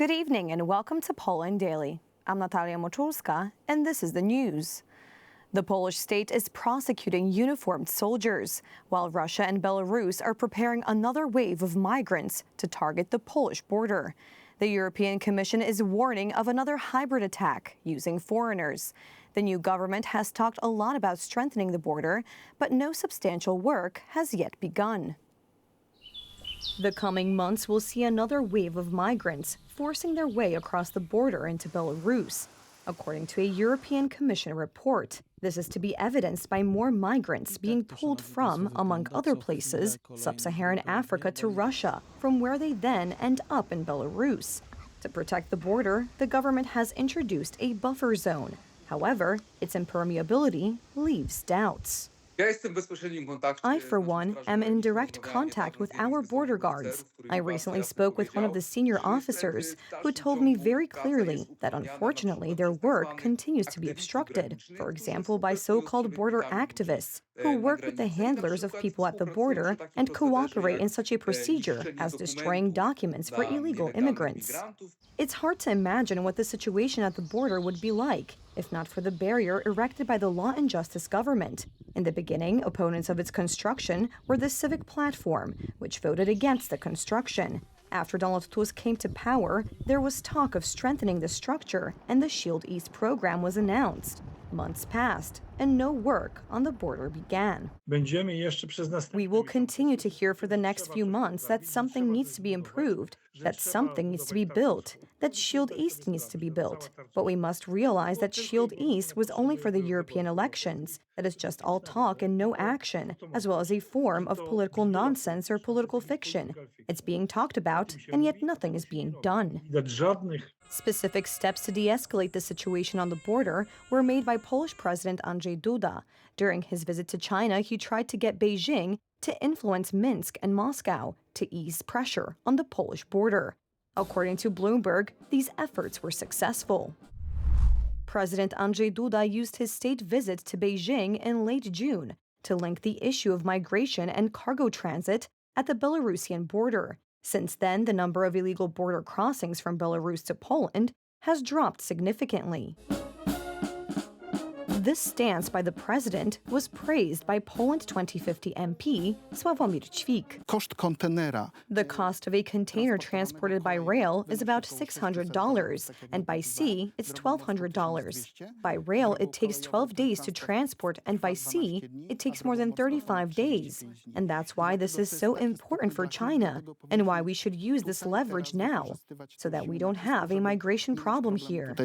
Good evening and welcome to Poland Daily. I'm Natalia Moczulska, and this is the news. The Polish state is prosecuting uniformed soldiers, while Russia and Belarus are preparing another wave of migrants to target the Polish border. The European Commission is warning of another hybrid attack using foreigners. The new government has talked a lot about strengthening the border, but no substantial work has yet begun. The coming months will see another wave of migrants forcing their way across the border into Belarus. According to a European Commission report, this is to be evidenced by more migrants being pulled from, among other places, sub-Saharan Africa to Russia, from where they then end up in Belarus. To protect the border, the government has introduced a buffer zone. However, its impermeability leaves doubts. I, for one, am in direct contact with our border guards. I recently spoke with one of the senior officers who told me very clearly that unfortunately their work continues to be obstructed, for example by so-called border activists who work with the handlers of people at the border and cooperate in such a procedure as destroying documents for illegal immigrants. It's hard to imagine what the situation at the border would be like if not for the barrier erected by the Law and Justice government. In the beginning, opponents of its construction were the Civic Platform, which voted against the construction. After Donald Tusk came to power, there was talk of strengthening the structure, and the Shield East program was announced. Months passed, and no work on the border began. We will continue to hear for the next few months that something needs to be improved, that something needs to be built, that Shield East needs to be built. But we must realize that Shield East was only for the European elections. That is just all talk and no action, as well as a form of political nonsense or political fiction. It's being talked about, and yet nothing is being done. Specific steps to de-escalate the situation on the border were made by Polish President Andrzej Duda. During his visit to China, he tried to get Beijing to influence Minsk and Moscow to ease pressure on the Polish border. According to Bloomberg, these efforts were successful. President Andrzej Duda used his state visit to Beijing in late June to link the issue of migration and cargo transit at the Belarusian border. Since then, the number of illegal border crossings from Belarus to Poland has dropped significantly. This stance by the president was praised by Poland 2050 MP Sławomir Ćwik. The cost of a container transported by rail is about $600, and by sea, it's $1,200. By rail, it takes 12 days to transport, and by sea, it takes more than 35 days. And that's why this is so important for China, and why we should use this leverage now, so that we don't have a migration problem here.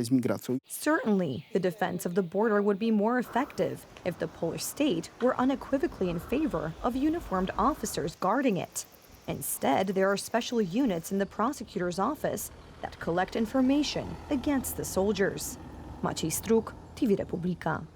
Certainly, the defense of the border would be more effective if the Polish state were unequivocally in favor of uniformed officers guarding it. Instead, there are special units in the prosecutor's office that collect information against the soldiers. Maciej Struk, TV Republika.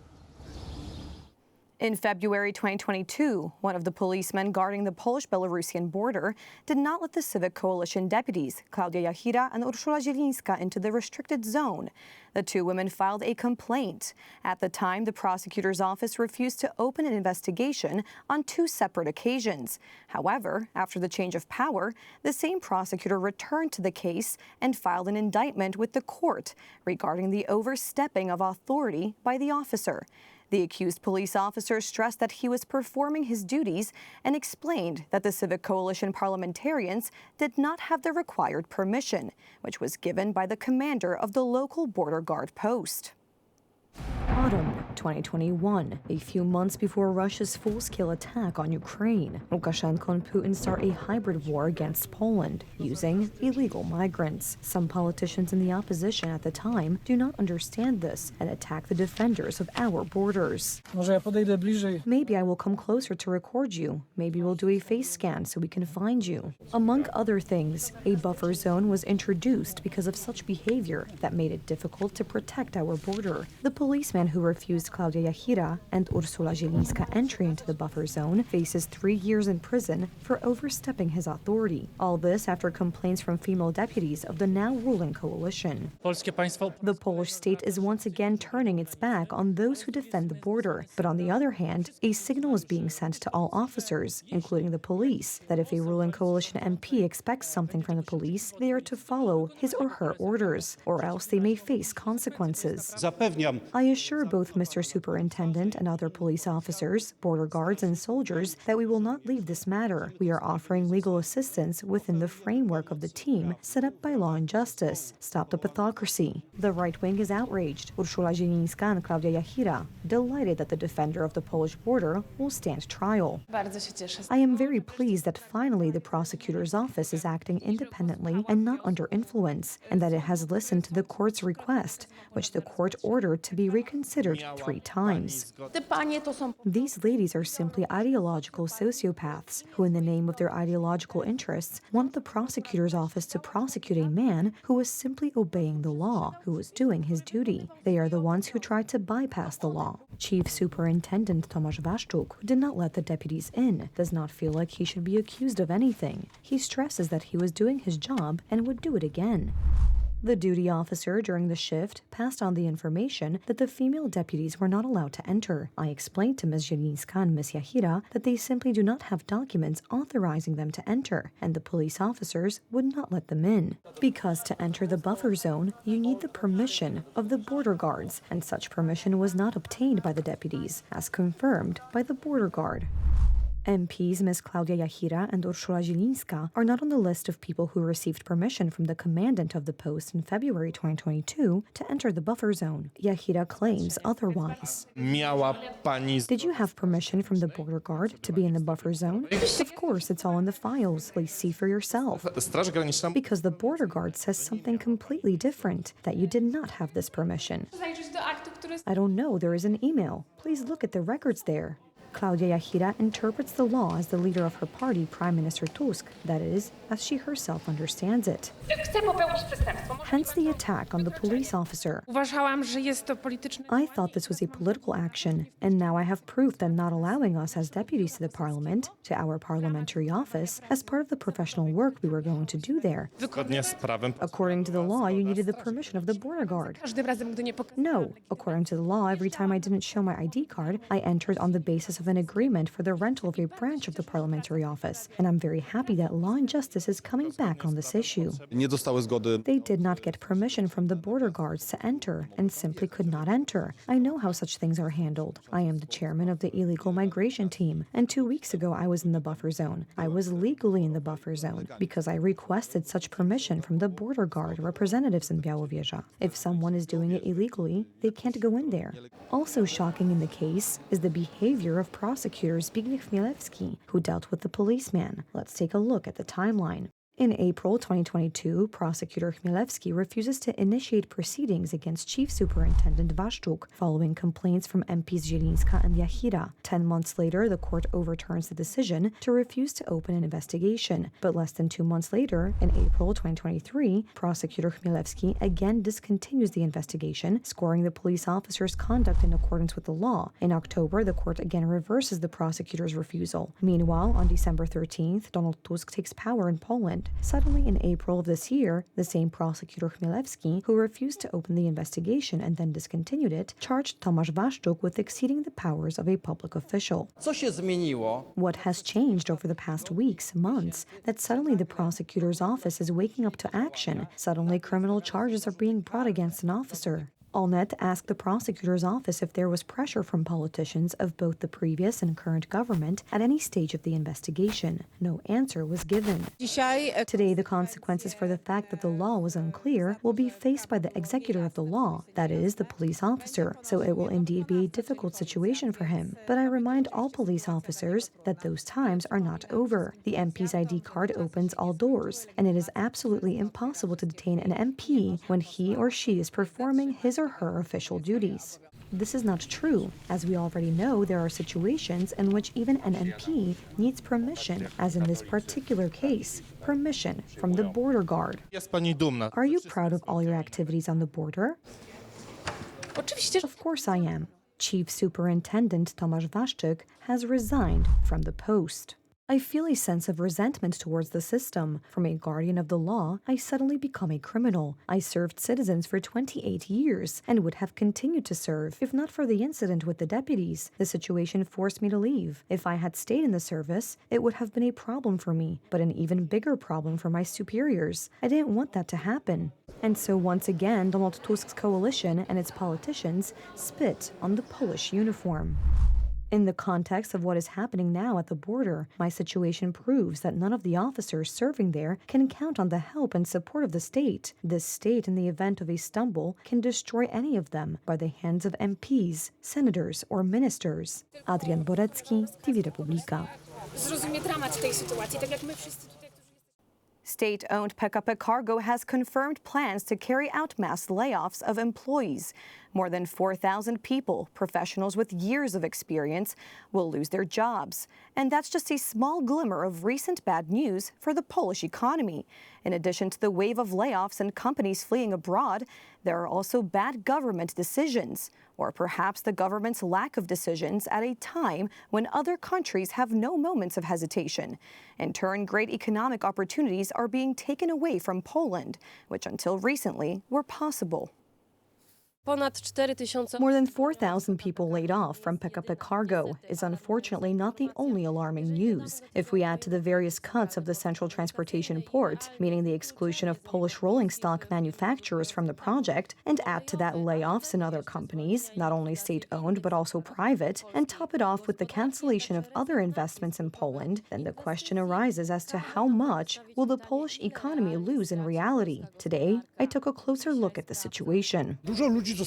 In February 2022, one of the policemen guarding the Polish-Belarusian border did not let the Civic Coalition deputies, Klaudia Jachira and Urszula Zielińska, into the restricted zone. The two women filed a complaint. At the time, the prosecutor's office refused to open an investigation on two separate occasions. However, after the change of power, the same prosecutor returned to the case and filed an indictment with the court regarding the overstepping of authority by the officer. The accused police officer stressed that he was performing his duties and explained that the Civic Coalition parliamentarians did not have the required permission, which was given by the commander of the local border guard post. Autumn 2021, a few months before Russia's full-scale attack on Ukraine, Lukashenko and Putin start a hybrid war against Poland using illegal migrants. Some politicians in the opposition at the time do not understand this and attack the defenders of our borders. Maybe I will come closer to record you. Maybe we'll do a face scan so we can find you. Among other things, a buffer zone was introduced because of such behavior that made it difficult to protect our border. The policeman man who refused Klaudia Jachira and Ursula Zielińska entry into the buffer zone faces 3 years in prison for overstepping his authority. All this after complaints from female deputies of the now ruling coalition. The Polish state is once again turning its back on those who defend the border. But on the other hand, a signal is being sent to all officers, including the police, that if a ruling coalition MP expects something from the police, they are to follow his or her orders, or else they may face consequences. I assure both Mr. Superintendent and other police officers, border guards, and soldiers that we will not leave this matter. We are offering legal assistance within the framework of the team set up by Law and Justice. Stop the pathocracy. The right wing is outraged. Ursula Zielińska and Klaudia Jachira, delighted that the defender of the Polish border will stand trial. I am very pleased that finally the prosecutor's office is acting independently and not under influence, and that it has listened to the court's request, which the court ordered to be reconsidered 3 times. These ladies are simply ideological sociopaths who, in the name of their ideological interests, want the prosecutor's office to prosecute a man who was simply obeying the law, who was doing his duty. They are the ones who tried to bypass the law. Chief Superintendent Tomasz Waszczuk, who did not let the deputies in, does not feel like he should be accused of anything. He stresses that he was doing his job and would do it again. The duty officer during the shift passed on the information that the female deputies were not allowed to enter. I explained to Ms. Zielińska and Ms. Jachira that they simply do not have documents authorizing them to enter, and the police officers would not let them in. Because to enter the buffer zone, you need the permission of the border guards, and such permission was not obtained by the deputies, as confirmed by the border guard. MPs Ms. Klaudia Jachira and Ursula Zielińska are not on the list of people who received permission from the commandant of the post in February 2022 to enter the buffer zone. Jachira claims otherwise. Did you have permission from the border guard to be in the buffer zone? Of course, it's all in the files. Please see for yourself. Because the border guard says something completely different, that you did not have this permission. I don't know, there is an email. Please look at the records there. Klaudia Jachira interprets the law as the leader of her party, Prime Minister Tusk, that is, as she herself understands it. Hence the attack on the police officer. I thought this was a political action, and now I have proof that not allowing us as deputies to the parliament, to our parliamentary office, as part of the professional work we were going to do there. According to the law, you needed the permission of the border guard. No, according to the law, every time I didn't show my ID card, I entered on the basis of an agreement for the rental of a branch of the parliamentary office, and I'm very happy that Law and Justice is coming back on this issue. They did not get permission from the border guards to enter, and simply could not enter. I know how such things are handled. I am the chairman of the illegal migration team, and 2 weeks ago I was in the buffer zone. I was legally in the buffer zone, because I requested such permission from the border guard representatives in Białowieża. If someone is doing it illegally, they can't go in there. Also shocking in the case is the behavior of prosecutor Zbigniew Chmielewski, who dealt with the policeman. Let's take a look at the timeline. In April 2022, Prosecutor Chmielewski refuses to initiate proceedings against Chief Superintendent Waszczuk following complaints from MPs Zielińska and Jachira. 10 months later, the court overturns the decision to refuse to open an investigation. But less than 2 months later, in April 2023, Prosecutor Chmielewski again discontinues the investigation, scoring the police officer's conduct in accordance with the law. In October, the court again reverses the prosecutor's refusal. Meanwhile, on December 13th, Donald Tusk takes power in Poland. Suddenly, in April of this year, the same prosecutor Chmielewski, who refused to open the investigation and then discontinued it, charged Tomasz Waszczuk with exceeding the powers of a public official. What has changed over the past weeks, months, that suddenly the prosecutor's office is waking up to action. Suddenly, criminal charges are being brought against an officer. Allnet asked the prosecutor's office if there was pressure from politicians of both the previous and current government at any stage of the investigation. No answer was given. Today, the consequences for the fact that the law was unclear will be faced by the executor of the law, that is, the police officer, so it will indeed be a difficult situation for him. But I remind all police officers that those times are not over. The MP's ID card opens all doors, and it is absolutely impossible to detain an MP when he or she is performing his or her official duties. This is not true. As we already know, there are situations in which even an MP needs permission, as in this particular case, permission from the border guard. Are you proud of all your activities on the border? Of course I am. Chief Superintendent Tomasz Waszczyk has resigned from the post. I feel a sense of resentment towards the system. From a guardian of the law, I suddenly become a criminal. I served citizens for 28 years and would have continued to serve if not for the incident with the deputies. The situation forced me to leave. If I had stayed in the service, it would have been a problem for me, but an even bigger problem for my superiors. I didn't want that to happen. And so once again, Donald Tusk's coalition and its politicians spit on the Polish uniform. In the context of what is happening now at the border, my situation proves that none of the officers serving there can count on the help and support of the state. This state, in the event of a stumble, can destroy any of them by the hands of MPs, senators, or ministers. Adrian Borecki, TV Republika. State-owned PKP Cargo has confirmed plans to carry out mass layoffs of employees. More than 4,000 people, professionals with years of experience, will lose their jobs. And that's just a small glimmer of recent bad news for the Polish economy. In addition to the wave of layoffs and companies fleeing abroad, there are also bad government decisions, or perhaps the government's lack of decisions at a time when other countries have no moments of hesitation. In turn, great economic opportunities are being taken away from Poland, which until recently were possible. More than 4,000 people laid off from PKP Cargo is unfortunately not the only alarming news. If we add to the various cuts of the Central Transportation Port, meaning the exclusion of Polish rolling stock manufacturers from the project, and add to that layoffs in other companies, not only state-owned but also private, and top it off with the cancellation of other investments in Poland, then the question arises as to how much will the Polish economy lose in reality. Today, I took a closer look at the situation.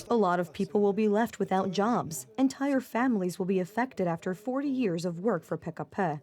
A lot of people will be left without jobs. Entire families will be affected after 40 years of work for PKP.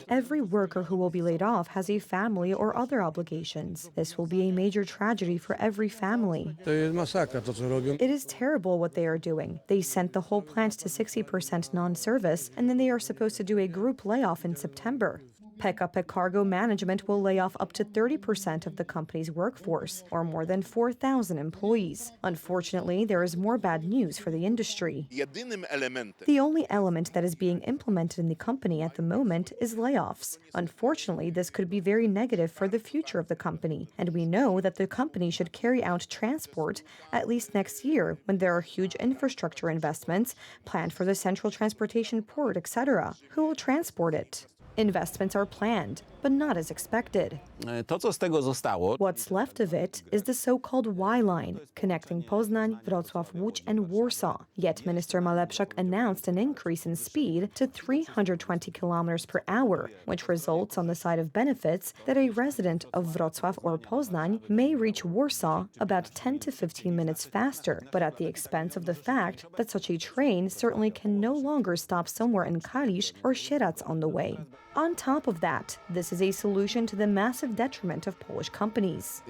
Every worker who will be laid off has a family or other obligations. This will be a major tragedy for every family. It is terrible what they are doing. They sent the whole plant to 60% non-service, and then they are supposed to do a group layoff in September. PKP Cargo management will lay off up to 30% of the company's workforce, or more than 4,000 employees. Unfortunately, there is more bad news for the industry. The only element that is being implemented in the company at the moment is layoffs. Unfortunately, this could be very negative for the future of the company, and we know that the company should carry out transport at least next year, when there are huge infrastructure investments planned for the Central Transportation Port, etc. Who will transport it? Investments are planned, but not as expected. What's left of it is the so-called Y line, connecting Poznań, Wrocław, Łódź, and Warsaw. Yet Minister Malepszak announced an increase in speed to 320 kilometers per hour, which results on the side of benefits that a resident of Wrocław or Poznań may reach Warsaw about 10 to 15 minutes faster, but at the expense of the fact that such a train certainly can no longer stop somewhere in Kalisz or Sieradz on the way. On top of that, this is a solution to the massive detriment of Polish companies.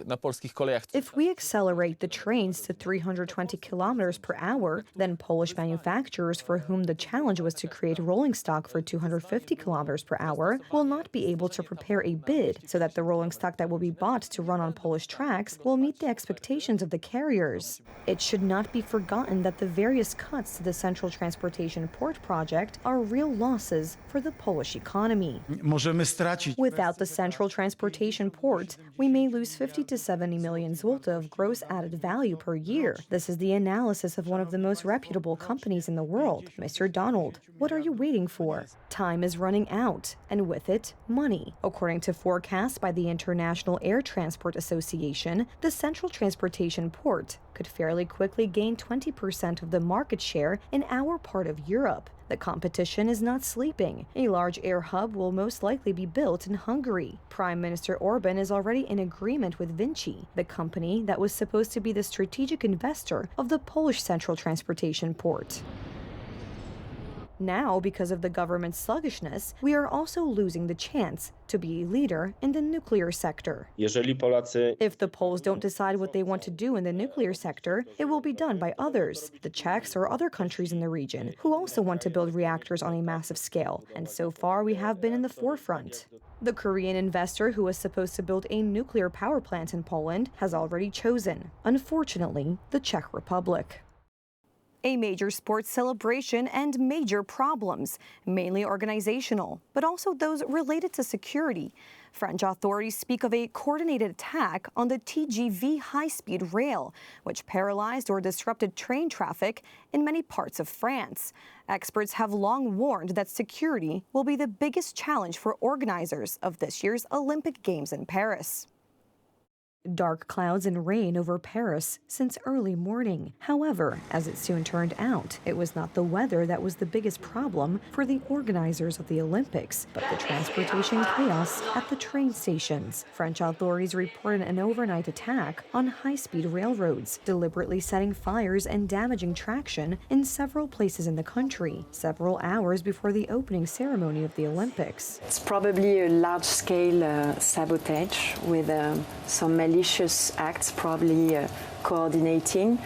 If we accelerate the trains to 320 kilometers per hour, then Polish manufacturers for whom the challenge was to create rolling stock for 250 kilometers per hour will not be able to prepare a bid so that the rolling stock that will be bought to run on Polish tracks will meet the expectations of the carriers. It should not be forgotten that the various cuts to the Central Transportation Port project are real losses for the Polish economy. Without the Central Transportation Port, we may lose 50 to 70 million zloty of gross added value per year. This is the analysis of one of the most reputable companies in the world. Mr. Donald, what are you waiting for? Time is running out, and with it, money. According to forecasts by the International Air Transport Association, the Central Transportation Port could fairly quickly gain 20% of the market share in our part of Europe. The competition is not sleeping. A large air hub will most likely be built in Hungary. Prime Minister Orban is already in agreement with Vinci, the company that was supposed to be the strategic investor of the Polish Central Transportation Port. Now, because of the government's sluggishness, we are also losing the chance to be a leader in the nuclear sector. If the Poles don't decide what they want to do in the nuclear sector, it will be done by others, the Czechs or other countries in the region, who also want to build reactors on a massive scale. And so far, we have been in the forefront. The Korean investor who was supposed to build a nuclear power plant in Poland has already chosen, unfortunately, the Czech Republic. A major sports celebration and major problems, mainly organizational, but also those related to security. French authorities speak of a coordinated attack on the TGV high-speed rail, which paralyzed or disrupted train traffic in many parts of France. Experts have long warned that security will be the biggest challenge for organizers of this year's Olympic Games in Paris. Dark clouds and rain over Paris since early morning. However, as it soon turned out, it was not the weather that was the biggest problem for the organizers of the Olympics, but the transportation chaos at the train stations. French authorities reported an overnight attack on high-speed railroads, deliberately setting fires and damaging traction in several places in the country, several hours before the opening ceremony of the Olympics. It's probably a large-scale sabotage with some malicious acts probably coordinating.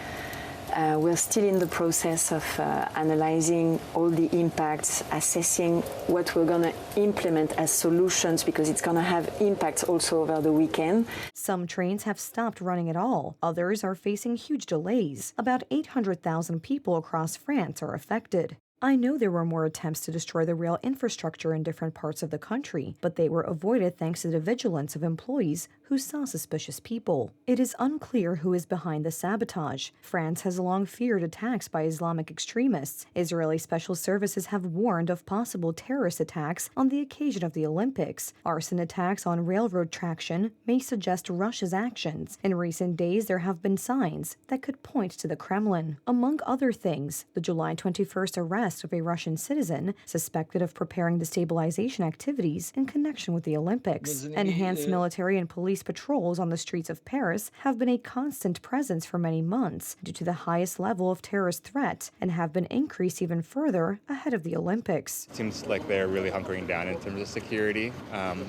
We're still in the process of analyzing all the impacts, assessing what we're going to implement as solutions, because it's going to have impacts also over the weekend. Some trains have stopped running at all. Others are facing huge delays. About 800,000 people across France are affected. I know there were more attempts to destroy the rail infrastructure in different parts of the country, but they were avoided thanks to the vigilance of employees who saw suspicious people. It is unclear who is behind the sabotage. France has long feared attacks by Islamic extremists. Israeli special services have warned of possible terrorist attacks on the occasion of the Olympics. Arson attacks on railroad traction may suggest Russia's actions. In recent days, there have been signs that could point to the Kremlin. Among other things, the July 21st arrest of a Russian citizen suspected of preparing destabilization activities in connection with the Olympics. Enhanced military and police patrols on the streets of Paris have been a constant presence for many months due to the highest level of terrorist threat and have been increased even further ahead of the Olympics. It seems like they're really hunkering down in terms of security,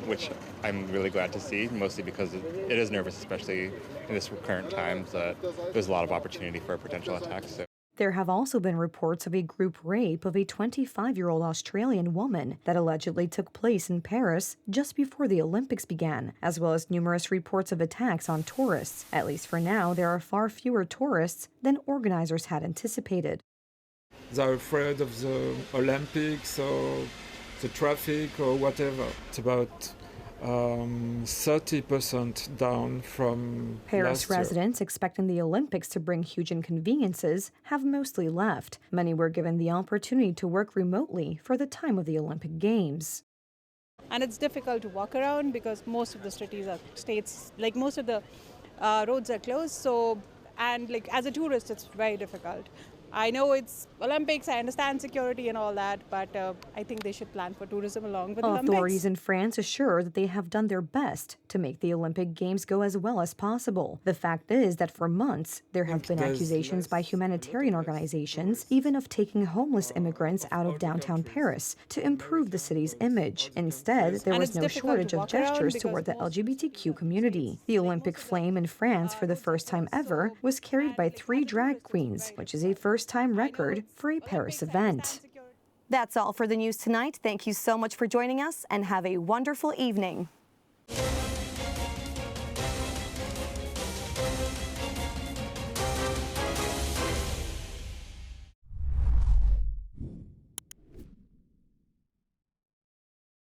which I'm really glad to see, mostly because it is nervous, especially in this current times. There's a lot of opportunity for a potential attack. So. There have also been reports of a group rape of a 25-year-old Australian woman that allegedly took place in Paris just before the Olympics began, as well as numerous reports of attacks on tourists. At least for now, there are far fewer tourists than organizers had anticipated. They're afraid of the Olympics or the traffic or whatever. It's about 30% down from Paris residents expecting the Olympics to bring huge inconveniences have mostly left. Many were given the opportunity to work remotely for the time of the Olympic Games. And it's difficult to walk around because most of the most of the roads are closed. So, and as a tourist, it's very difficult. I know it's Olympics, I understand security and all that, but I think they should plan for tourism along with Olympics. Authorities in France assure that they have done their best to make the Olympic Games go as well as possible. The fact is that for months, there have been accusations by humanitarian organizations, even of taking homeless immigrants out of downtown Paris to improve the city's image. Instead, there was no shortage of gestures toward the LGBTQ community. The Olympic flame in France for the first time ever was carried by 3 drag queens, which is a first-time record for a Paris event. That's all for the news tonight. Thank you so much for joining us and have a wonderful evening.